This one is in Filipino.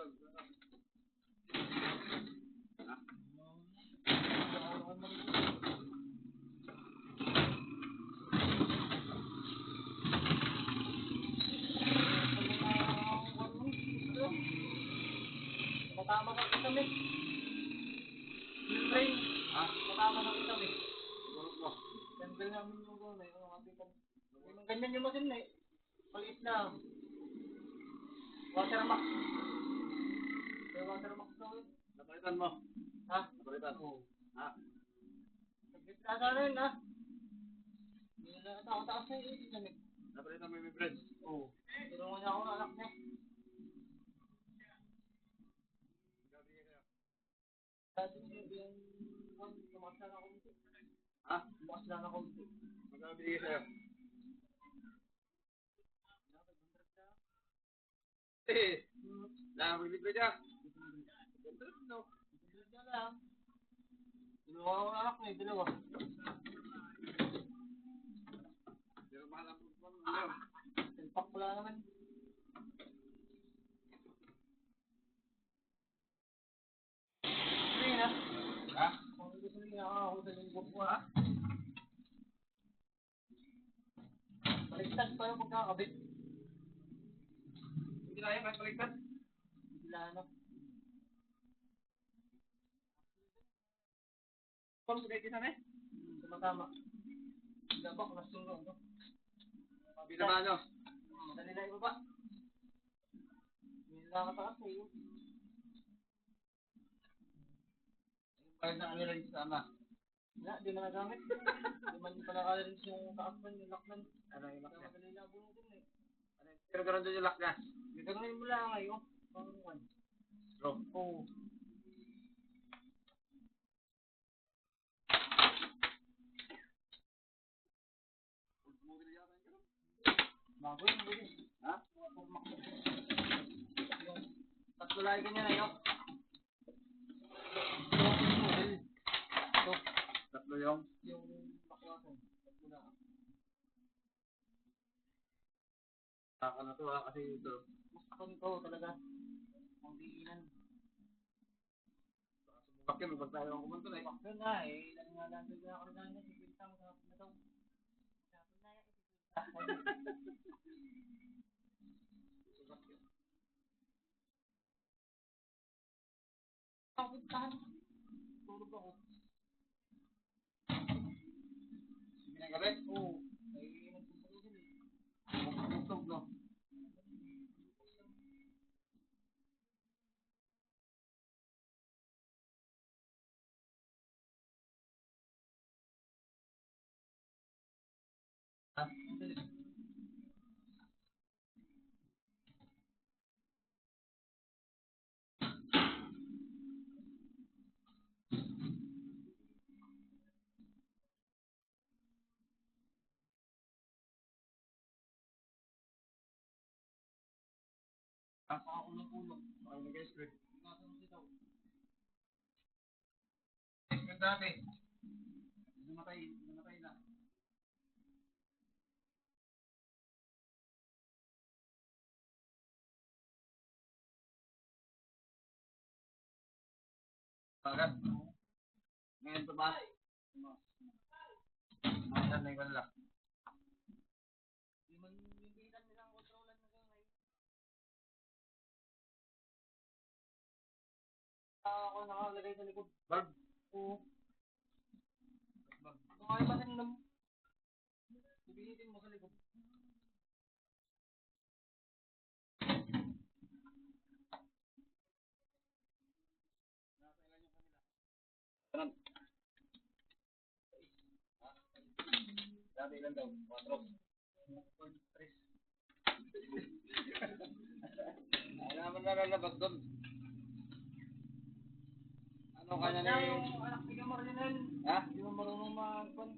Matama ka kita, Mick. Train. Matama ka kita, Mick. Tanggal namin yung gano'n eh. Yung ganyan yung masin eh. Maliit na. Watermark. May watermark daw eh. Napalitan mo? Ha? Napalitan? Oo. Ha? Nagkita na rin ha? Hindi na nakataas na yung Mick. Napalitan mo yung friends? Oo. Tulungan niya ako ng anak niya. Dati yung tumakas na ako dito. Ha? Tumakas na ako dito. Magkabigay sa'yo? Maglibre ka. No. Dito lang. Tulungan ako ng anak niya. Dalawa. Pero mahal ang ano. Tinpak pala naman. Sabihin ha? Ha? Kung gusto niya ako sa lingkod ko ha? Baliktad pa yung pagkakabit. Hindi na yan, baliktad. Hindi na ano. Kung sige kita na eh. Tumatama. Dabak na sunod. Binaba nyo. Madali na ibaba. Hindi na nakataas eh. Kahit na ano rin sa ama. Wala, di man nagamit. Di man pala kala rin yung kaakman, yung lakman. Ano yung lock niya? Madali na bunodin eh. Pero gano'n doon yung lock niya. Gagawin mo lang ngayon. Pang-1. Bro. Oo. Bago yun, bago yun. Ha? Tatlo lagi ganyan na yun. Ito. Tatlo yung? Yung baklasan. Tatlo na. Saka na to ha, kasi ito. Gusto nito talaga. Ang diinan. Bakit mag tayo ang kumunto na eh. Bakit na eh. Ilan nga lang na ako na niya. Sipintang sa hapon na daw. Hapon na yan. Bakit tahan? Tulog ako. Sige na gabi? Oo. Ay, nagtutulog din eh. Bukog no? Ha? Ako ng ulong. Ay, nag-escrit. Nasaan si daw? Escrit dati. Namatay na. Agad? Ngayon to ba? Ayan na yung kanila. Yung bilan nilang kontrolan na gano'n. Ako nakalagay sa likod. Barb? Oo. Kung ayaw ba nang ibinitin mo sa likod. Kanan. Dati ilan daw? 4. 3. Ay naman nalalabas doon. Ano kanya Kaya ni... yung anak ni Gamar din. Ha? Hindi mo marunong mag-con.